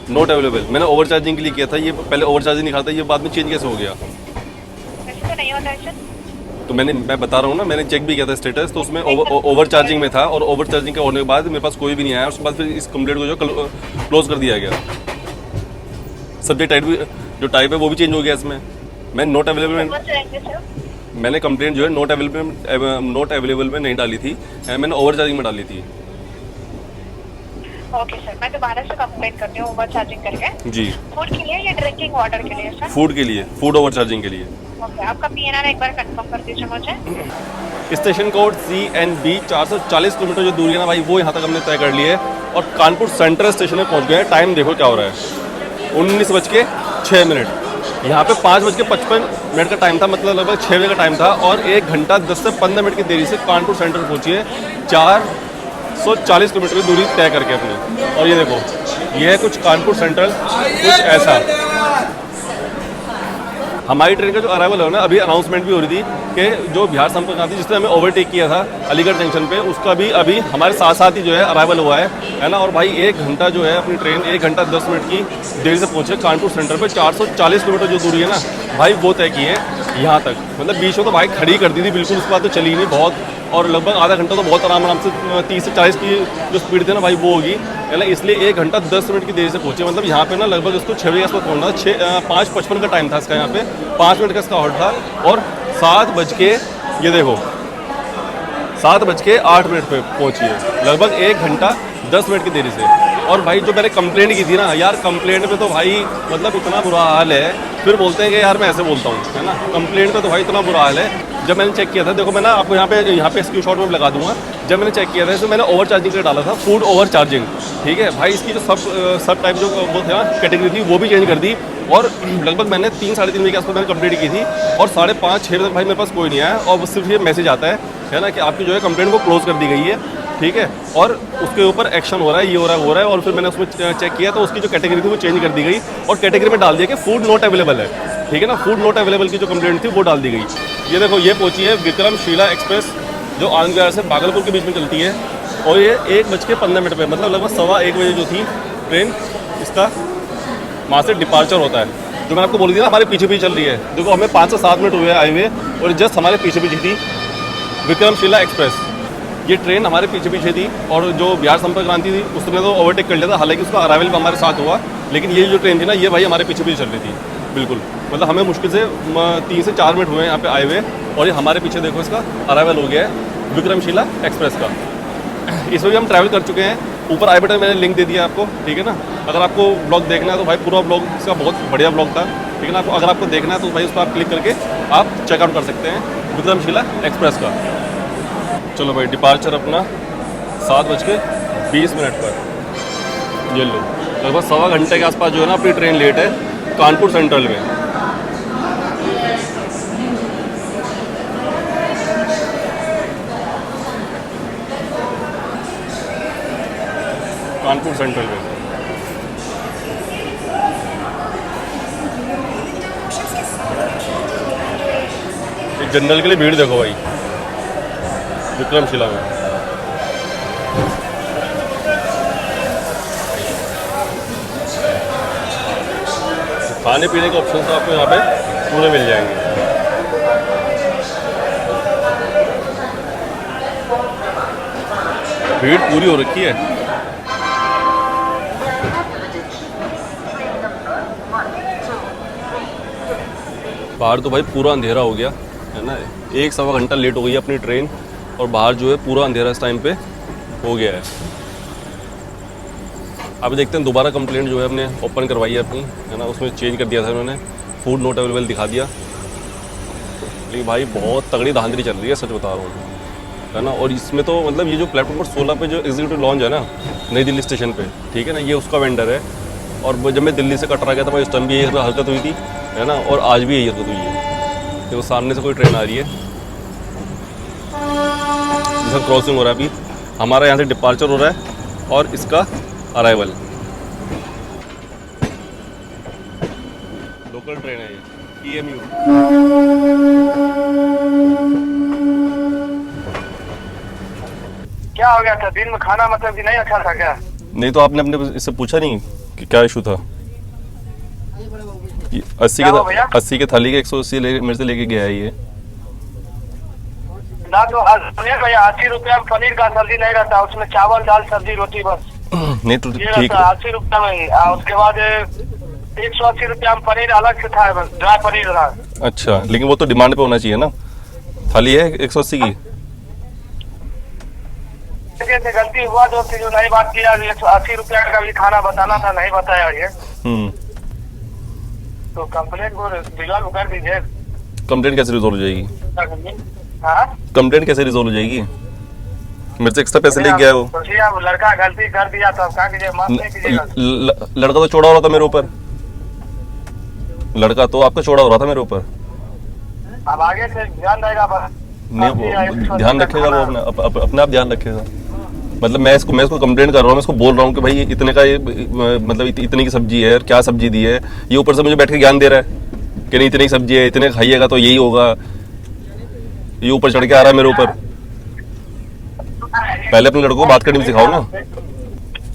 Not available. मैंने ओवर चार्जिंग के लिए किया था, ये पहले ओवर चार्जिंग लिखा था, ये बाद में चेंज कैसे हो गया? ऐसे तो नहीं होता है। तो मैं बता रहा हूँ ना, मैंने चेक भी किया था स्टेटस, तो उसमें ओवर चार्जिंग में था, और ओवर चार्जिंग के होने के बाद मेरे पास कोई भी नहीं आया। उसके बाद फिर इस कंप्लेंट को जो क्लोज कर दिया गया। सब्जेक्ट टाइप भी जो टाइप है वो भी चेंज हो गया इसमें। मैं नॉट अवेलेबल मैंने कंप्लेंट जो है नॉट अवेलेबल में नहीं डाली थी, मैंने ओवर चार्जिंग में डाली थी। ओके सर, मैं दोबारा से कंप्लेन करती हूँ ओवर चार्जिंग करके। जी, फूड के लिए या ड्रिंकिंग वाटर के लिए सर? फूड के लिए, फूड ओवर चार्जिंग के लिए। ओके, आपका PNR एक बार कंफर्म कर दीजिए मुझे। स्टेशन कोड CNB 440 किलोमीटर जो दूरी है ना भाई, वो यहाँ तक हमने तय कर ली है और कानपुर सेंट्रल स्टेशन में पहुँच गए हैं। टाइम देखो क्या हो रहा है, 19:06। यहाँ पे 5:55 का टाइम था, मतलब लगभग 6 बजे का टाइम था और 1 घंटा 10 से 15 मिनट की देरी से कानपुर सेंटर पहुँची है 440 किलोमीटर की दूरी तय करके अपनी। और ये देखो, ये है कुछ कानपुर सेंट्रल, कुछ ऐसा। हमारी ट्रेन का जो अराइवल है ना, अभी अनाउंसमेंट भी हो रही थी कि जो बिहार संपर्क क्रांति जिसने हमें ओवरटेक किया था अलीगढ़ जंक्शन पे, उसका भी अभी हमारे साथ साथ ही जो है अराइवल हुआ है ना। और भाई 1 घंटा जो है अपनी ट्रेन 1 घंटा 10 मिनट की देरी से पहुंचे कानपुर सेंटर पे। 440 किलोमीटर जो दूरी है ना भाई, वो तय की है यहाँ तक। मतलब बीच में तो भाई खड़ी कर दी थी बिल्कुल, उसके बाद तो चली नहीं बहुत, और लगभग आधा घंटा तो बहुत आराम से 30 से 40 की जो स्पीड थी ना भाई, वो होगी है ना। इसलिए 1 घंटा 10 मिनट की देरी से पहुंचे। मतलब यहाँ पे ना लगभग इसको 6 बजे के आसपास पहुँचना था। 5:55 का टाइम था इसका, यहाँ पे 5 मिनट का इसका हॉल्ट था और 7 बज के, ये देखो 7:08 पे पहुँची है, लगभग 1 घंटा 10 मिनट की देरी से। और भाई जो मैंने कंप्लेंट की थी ना यार, कंप्लेंट पे तो भाई मतलब इतना बुरा हाल है, फिर बोलते हैं कि यार मैं ऐसे बोलता हूँ है ना। कंप्लेंट पे तो भाई इतना बुरा हाल है। जब मैंने चेक किया था, देखो मैं ना आपको यहाँ पे स्क्रीनशॉट में लगा दूंगा। जब मैंने चेक किया था, इसमें मैंने ओवर चार्जिंग का डाला था, फूड ओवर चार्जिंग, ठीक है भाई। इसकी जो सब टाइप जो वो था कैटेगरी थी, वो भी चेंज कर दी। और लगभग मैंने 3-3:30 बजे के आसपास मैंने कंप्लीट की थी और 5:30-6 बजे तक भाई मेरे पास कोई नहीं आया। और सिर्फ ये मैसेज आता है ना कि आपकी जो है कंप्लेंट वो क्लोज कर दी गई है, ठीक है। और उसके ऊपर एक्शन हो रहा है, ये हो रहा है, वो हो रहा है। और फिर मैंने उसमें चेक किया तो उसकी जो कैटेगरी थी वो चेंज कर दी गई और कैटेगरी में डाल दिया कि फूड नॉट अवेलेबल है, ठीक है ना। फूड नॉट अवेलेबल की जो कंप्लेंट थी वो डाल दी गई। ये देखो, ये पहुंची है विक्रमशिला एक्सप्रेस जो आनंद विहार से भागलपुर के बीच में चलती है और ये 1:15 पे, मतलब लगभग 1:15 बजे जो थी ट्रेन, इसका वहाँ से डिपार्चर होता है। जो मैंने आपको बोली थी ना हमारे पीछे पीछे चल रही है, देखो हमें 5 से 7 मिनट हुए आए हुए और जस्ट हमारे पीछे पीछे थी विक्रमशिला एक्सप्रेस। ये ट्रेन हमारे पीछे पीछे थी और जो बिहार संपर्क क्रांति थी उसने तो ओवरटेक कर लिया था, हालांकि उसका अराइवल भी हमारे साथ हुआ। लेकिन ये जो ट्रेन थी ना, ये भाई हमारे पीछे पीछे चल रही थी बिल्कुल। मतलब हमें मुश्किल से 3 से 4 मिनट हुए यहाँ पे आए हुए और ये हमारे पीछे देखो इसका अराइवल हो गया है विक्रमशिला एक्सप्रेस का। इसमें भी हम ट्रैवल कर चुके हैं। ऊपर आई बटन मैंने लिंक दे दिया आपको, ठीक है ना। अगर आपको ब्लॉग देखना है तो भाई पूरा ब्लॉग इसका बहुत बढ़िया ब्लॉग था, ठीक है ना। आपको अगर आपको देखना है तो भाई उस पर आप क्लिक करके आप चेकआउट कर सकते हैं विक्रमशिला एक्सप्रेस का। चलो भाई, डिपार्चर अपना 7:20 पर। ये लो, लगभग 1.25 घंटे के आसपास जो है ना अपनी ट्रेन लेट है कानपुर सेंट्रल में। कानपुर सेंट्रल में एक जनरल के लिए भीड़ देखो भाई विक्रमशिला में। खाने पीने के ऑप्शन तो आपको यहाँ पे पूरे मिल जाएंगे। भीड़ पूरी हो रखी है। बाहर तो भाई पूरा अंधेरा हो गया है ना, 1-1.25 घंटा लेट हो गई है अपनी ट्रेन और बाहर जो है पूरा अंधेरा इस टाइम पे हो गया है। अब देखते हैं, दोबारा कंप्लेंट जो है हमने ओपन करवाई है अपनी, है ना। उसमें चेंज कर दिया था उन्होंने, फूड नॉट अवेलेबल दिखा दिया। लेकिन भाई बहुत तगड़ी धांधली चल रही है, सच बता रहा हूँ, है ना। और इसमें तो मतलब ये जो प्लेटफॉर्म नंबर 16 पे जो एग्जीक्यूटिव लॉन्च है ना नई दिल्ली स्टेशन पे, ठीक है ना, ये उसका वेंडर है। और जब मैं दिल्ली से कटरा गया था भाई, उस टाइम भी यही हरकत हुई थी, है ना। और आज भी यही हरकत हुई है। देखो सामने से कोई ट्रेन आ रही है, जिसका क्रॉसिंग हो रहा है। अभी हमारा यहाँ से डिपार्चर हो रहा है और इसका अराइवल। लोकल ट्रेन है ये, EMU। क्या हो गया था दिन में? खाना मतलब कि नहीं अच्छा था क्या? नहीं तो आपने अपने इससे पूछा नहीं कि क्या इशू था? 80 के थाली के 180 मेरे से लेके गया है ये। ना तो भैया 80 रुपया में पनीर का सब्जी नहीं रहता, उसमें चावल दाल सब्जी रोटी बस। नहीं तो ये ठीक रहता है। 80 रुपया में। उसके बाद 180 रुपया में पनीर अलग से था, बस ड्राई पनीर रहा। अच्छा, लेकिन वो तो डिमांड पे होना चाहिए ना। थाली है 180 की। लड़के से गलती हुआ जो नहीं बात किया, 180 रुपया का भी खाना बताना था, नहीं बताया ये, तो कंप्लेंट को रिजॉल्व कर दीजिए। कंप्लेंट कैसे रिजॉल्व हो जाएगी? हाँ, कंप्लेंट कैसे रिजॉल्व हो जाएगी? मेरे से एक्स्ट्रा पैसे ले गया वो। सोचिए आप लड़का गलती कर दिया तो अब क्या कीजिए, माफ नहीं कीजिएगा। लड़का तो चौड़ा हो रहा था मेरे ऊपर, लड़का तो आपका चौड़ा हो रहा था मेरे ऊपर। अब आगे से ध्यान रहेगा बस। नहीं वो ध्यान रखेगा, वो अपने आप ध्यान रखेगा। मतलब मैं इसको कंप्लेंट कर रहा हूँ, मैं इसको बोल रहा हूँ कि भाई इतने का ये मतलब इतनी की सब्जी है, क्या सब्जी दी है, ये ऊपर से मुझे बैठ के ज्ञान दे रहा है कि नहीं इतनी की सब्जी है, इतने खाइएगा तो यही होगा। ये ऊपर चढ़ के आ रहा है मेरे ऊपर। पहले अपने लड़कों को बात करनी सिखाओ ना,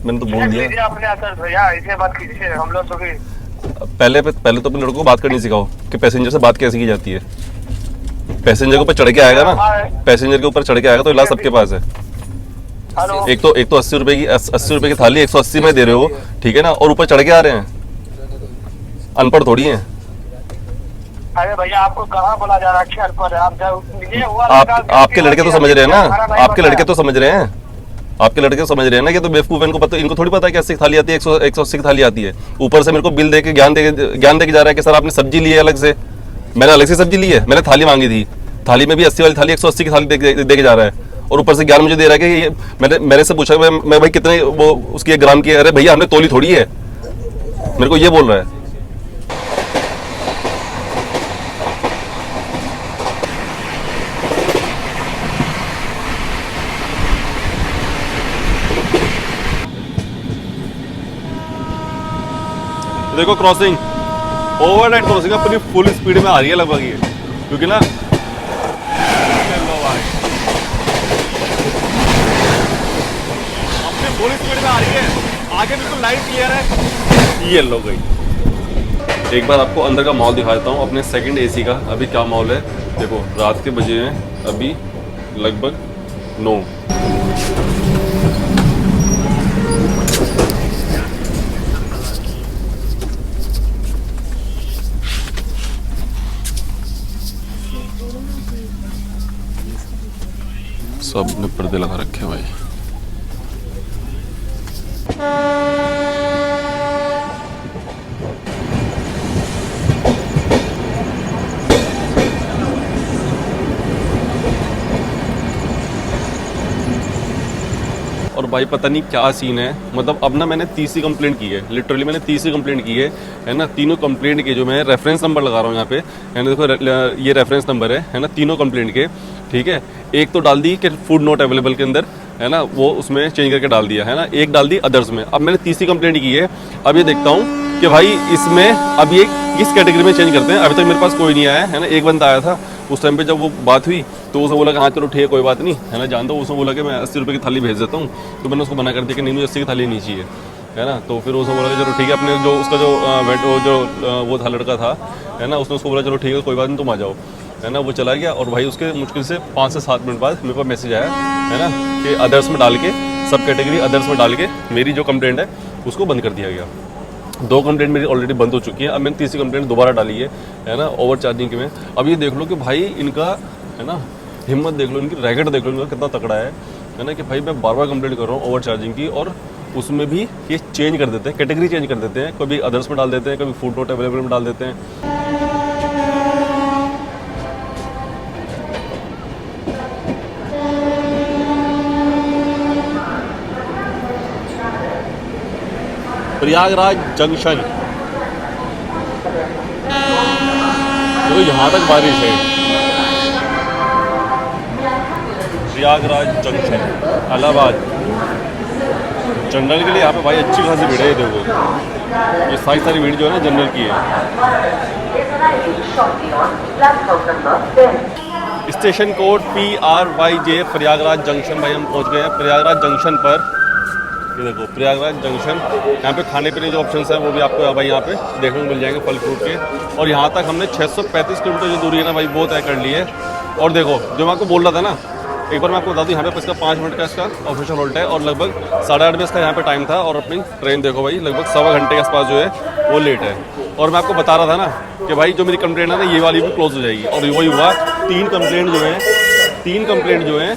मैंने तो बोल दिया। अपने असर भैया ऐसे बात कीजिए, हम लोग तो पहले तो अपने लड़कों को बात करनी सिखाओ कि पैसेंजर से बात कैसे की जाती है। पैसेंजर के ऊपर चढ़ के आएगा ना, पैसेंजर के ऊपर चढ़ के आएगा तो इलाज सबके पास है। एक तो 80 रुपए की थाली 180 में दे रहे हो, ठीक है ना, और ऊपर चढ़ के आ रहे हैं। अनपढ़ थोड़ी हैं। अरे भैया आपको कहाँ बोला जा रहा है अनपढ़? आपके लड़के तो समझ रहे हैं ना, आपके लड़के तो समझ रहे हैं, आपके लड़के तो समझ रहे हैं ना कि तो बेवकूफ है, इनको पता, इनको थोड़ी पता है कि 80 की थाली आती है, 180 की थाली आती है। ऊपर से मेरे को बिल देके ज्ञान दे के जा रहा है कि सर आपने सब्जी ली है अलग से। मैंने अलग से सब्जी ली है, मैंने थाली मांगी थी, थाली में भी 80 वाली थाली 180 की थाली दे के जा रहा है, और ऊपर से ज्ञान मुझे दे रहा है कि ये मेरे से पूछा मैं भाई कितने वो उसकी ग्राम की है। अरे भैया हमने तोली थोड़ी है, मेरे को ये बोल रहा है। देखो क्रॉसिंग, ओवरनाइट क्रॉसिंग अपनी फुल स्पीड में आ रही है लगभग ये, क्योंकि ना अपनी फुल स्पीड में आ रही है, आगे बिल्कुल लाइट क्लियर है। ये लो गई। एक बार आपको अंदर का मॉल दिखा देता हूँ अपने सेकंड एसी का। अभी क्या मॉल है देखो, रात के बजे हैं अभी लगभग 9। सब ने पर्दे लगा रखे भाई। और भाई पता नहीं क्या सीन है, मतलब अब ना मैंने तीसरी कंप्लेंट की है, लिटरली मैंने तीसरी कंप्लेंट की है ना। तीनों कंप्लेंट के जो मैं रेफरेंस नंबर लगा रहा हूँ यहाँ पे, है ना, देखो ये रेफरेंस नंबर है ना, तीनों कंप्लेंट के, ठीक है। एक तो डाल दी कि फूड नॉट अवेलेबल के अंदर, है ना, वो उसमें चेंज करके डाल दिया, है ना। एक डाल दी अदर्स में। अब मैंने तीसरी कंप्लेंट की है, अब ये देखता हूँ कि भाई इसमें अब ये किस कैटेगरी में चेंज करते हैं। अभी तक मेरे पास कोई नहीं आया है ना। एक बंदा आया था उस टाइम पे जब वो बात हुई, तो उसने बोला कि हाँ चलो ठीक है कोई बात नहीं, है ना, जानता हूँ। उसने बोला कि मैं 80 रुपये की थाली भेज देता हूँ, तो मैंने उसको मना कर दिया कि नहीं मुझे 80 की थाली नहीं चाहिए, है ना। तो फिर उसने बोला कि चलो ठीक है, अपने जो उसका वो था लड़का था, है ना, उसने उसको बोला चलो ठीक है कोई बात नहीं तुम आ जाओ, है ना। वो चला गया और भाई उसके मुश्किल से 5 से 7 मिनट बाद मेरे पास मैसेज आया, है ना, कि अदर्स में डाल के, सब कैटेगरी अदर्स में डाल के मेरी जो कंप्लेंट है उसको बंद कर दिया गया। 2 कंप्लेंट मेरी ऑलरेडी बंद हो चुकी है। अब मैंने तीसरी कंप्लेंट दोबारा डाली है ना, ओवर चार्जिंग की में। अब ये देख लो कि भाई इनका, है ना, हिम्मत देख लो, इनकी रैकेट देख लो, इनका कितना तकड़ा है ना, कि भाई मैं बार बार कंप्लेंट कर रहा हूँ ओवर चार्जिंग की, और उसमें भी ये चेंज कर देते हैं, कैटेगरी चेंज कर देते हैं, कभी अदर्स में डाल देते हैं, कभी फूड नॉट अवेलेबल में डाल देते हैं। प्रयागराज जंक्शन, तो यहाँ तक बारिश है। प्रयागराज जंक्शन इलाहाबाद जनरल के लिए यहाँ पे भाई अच्छी खासी भीड़ है। देखो ये सारी भीड़ जो है ना जनरल की है। Station code PRYJ Prayagraj junction. भाई हम पहुँच गए हैं प्रयागराज जंक्शन पर। ये देखो प्रयागराज जंक्शन, यहाँ पे खाने पीने जो ऑप्शंस हैं वो भी आपको भाई यहाँ पे देखने को मिल जाएंगे, फल फ्रूट के। और यहाँ तक हमने 635 किलोमीटर जो दूरी है ना भाई वो तय कर ली है। और देखो जो मैं आपको बोल रहा था ना, एक बार मैं आपको बता दूँ, यहाँ पे इसका 5 मिनट का इसका ऑफिशियल होल्ट है, और लगभग 8:30 बजे इसका यहाँ पे टाइम था। और अपनी ट्रेन देखो भाई लगभग 1.25 घंटे के आसपास जो है वो लेट है। और मैं आपको बता रहा था ना कि भाई जो मेरी कंप्लेंट है ना ये वाली भी क्लोज हो जाएगी। और वही हुआ, 3 कंप्लेंट जो है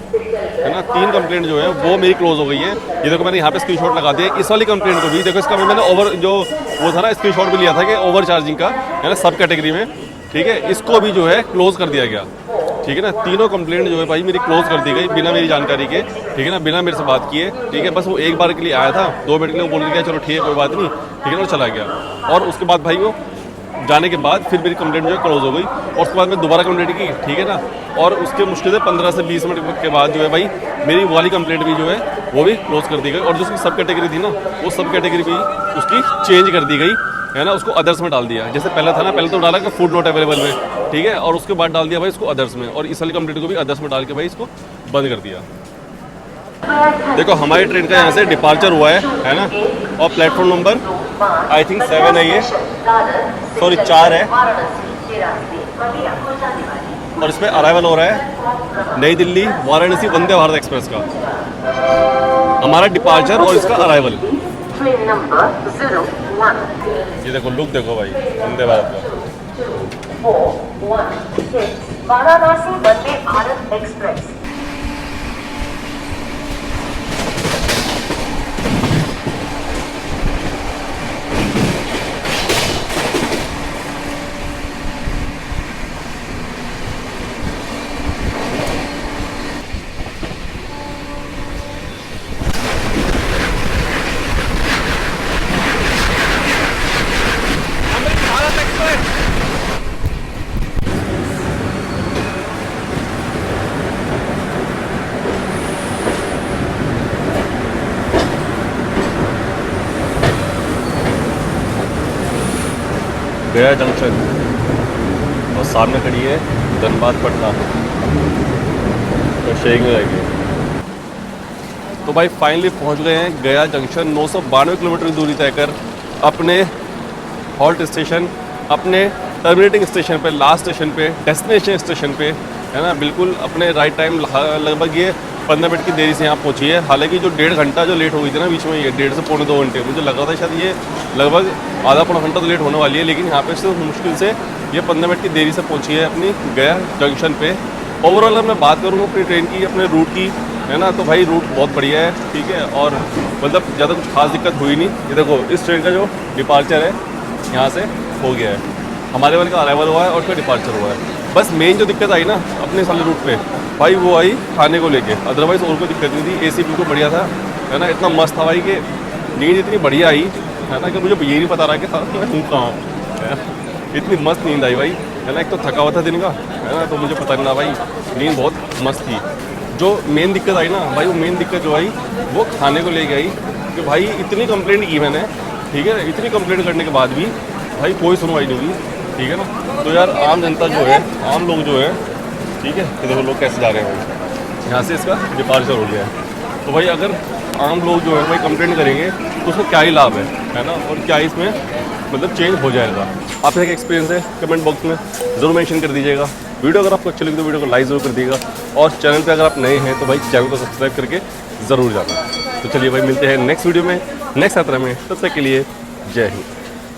है ना। 3 कंप्लेंट जो है वो मेरी क्लोज हो गई है। ये देखो मैंने यहाँ पे स्क्रीनशॉट लगा दिया। इस वाली कंप्लेंट को भी देखो, इसका मैंने ओवर जो वो था ना स्क्रीनशॉट भी लिया था कि ओवर चार्जिंग का, है ना, सब कैटेगरी में, ठीक है। इसको भी जो है क्लोज कर दिया गया, ठीक है ना। तीनों कंप्लेंट जो है भाई मेरी क्लोज कर दी गई बिना मेरी जानकारी के, ठीक है ना, बिना मेरे से बात किए, ठीक है। बस वो एक बार के लिए आया था, 2 मिनट के लिए, वो बोल दिया चलो ठीक है कोई बात नहीं, ठीक है ना, वो चला गया। और उसके बाद भाई वो जाने के बाद फिर मेरी कंप्लेंट जो है क्लोज हो गई। और उसके बाद मैं दोबारा कंप्लेंट की, ठीक है ना। और उसके मुश्किल से 15 से 20 मिनट के बाद जो है भाई मेरी वाली कंप्लेंट भी जो है वो भी क्लोज कर दी गई। और जो उसकी सब कैटेगरी थी ना, वो सब कैटेगरी भी उसकी चेंज कर दी गई, है ना, उसको अदर्स में डाल दिया। जैसे पहले था ना, पहले तो डाला कि फूड नॉट अवेलेबल में, ठीक है, और उसके बाद डाल दिया भाई इसको अदर्स में। और इस वाली कंप्लेंट को भी अदर्स में डाल के भाई इसको बंद कर दिया। देखो हमारी ट्रेन का यहाँ से डिपार्चर हुआ है ना। और प्लेटफॉर्म नंबर आई थिंक 7 है ये, सॉरी 4 है। और इसमें अराइवल हो रहा है नई दिल्ली वाराणसी वंदे भारत एक्सप्रेस का, हमारा डिपार्चर और इसका अराइवल। ये देखो लुक देखो भाई वंदे भारत का। वाराणसी वंदे भारत एक्सप्रेस। गया जंक्शन और सामने खड़ी है धनबाद पटना, तो शेख में जाएगी। तो भाई फाइनली पहुंच गए हैं गया जंक्शन। 992 किलोमीटर की दूरी तय कर अपने हॉल्ट स्टेशन, अपने टर्मिनेटिंग स्टेशन पे, लास्ट स्टेशन पे, डेस्टिनेशन स्टेशन पे, है ना, बिल्कुल अपने राइट टाइम। लगभग ये 15 मिनट की देरी से यहाँ पहुँची है। हालांकि जो 1.5 घंटा जो लेट हो गई थी ना बीच में, ये 1.5 से पौने 2 घंटे, मुझे लगा था शायद ये लगभग आधा पौना घंटा तो लेट होने वाली है, लेकिन यहाँ पे सिर्फ मुश्किल से ये 15 मिनट की देरी से पहुँची है अपनी गया जंक्शन पे। ओवरऑल अगर मैं बात करूँ अपनी ट्रेन की, अपने रूट की, है ना, तो भाई रूट बहुत बढ़िया है, ठीक है। और मतलब ज़्यादा कुछ खास दिक्कत हुई नहीं। ये देखो इस ट्रेन का जो डिपार्चर है यहाँ से हो गया है, हमारे वाले का अराइवल हुआ है और उसका डिपार्चर हुआ है। बस मेन जो दिक्कत आई ना अपने साले रूट पे भाई, वो आई खाने को लेके, अदरवाइज़ और कोई दिक्कत नहीं थी। एसी बिल्कुल बढ़िया था, है ना, इतना मस्त था भाई कि नींद इतनी बढ़िया आई, है ना, कि मुझे ये नहीं पता रहा कि मैं हूँ कहाँ। इतनी मस्त नींद आई भाई, है ना। एक तो थका हुआ था दिन का, है ना, तो मुझे पता नहीं ना भाई, नींद बहुत मस्त थी। जो मेन दिक्कत आई ना भाई, वो मेन दिक्कत जो आई वो खाने को लेके आई कि भाई इतनी कंप्लेंट की मैंने, ठीक है, इतनी कंप्लेंट करने के बाद भी भाई कोई सुनवाई नहीं हुई, ठीक है ना। तो यार आम जनता जो है, आम लोग जो है, ठीक है, ये देखो लोग कैसे जा रहे हैं भाई, यहाँ से इसका डिपार्चर हो गया है। तो भाई अगर आम लोग जो है भाई कंप्लेंट करेंगे तो उसका क्या ही लाभ है ना, और क्या इसमें मतलब चेंज हो जाएगा। आपका एक एक्सपीरियंस है कमेंट बॉक्स में ज़रूर मेंशन कर दीजिएगा। वीडियो अगर आपको अच्छी लगी तो वीडियो को लाइक ज़रूर कर दीजिएगा, और चैनल पे अगर आप नए हैं तो भाई चैनल को सब्सक्राइब करके ज़रूर जाना। तो चलिए भाई मिलते हैं नेक्स्ट वीडियो में, नेक्स्ट यात्रा में, तब तक के लिए जय हिंद।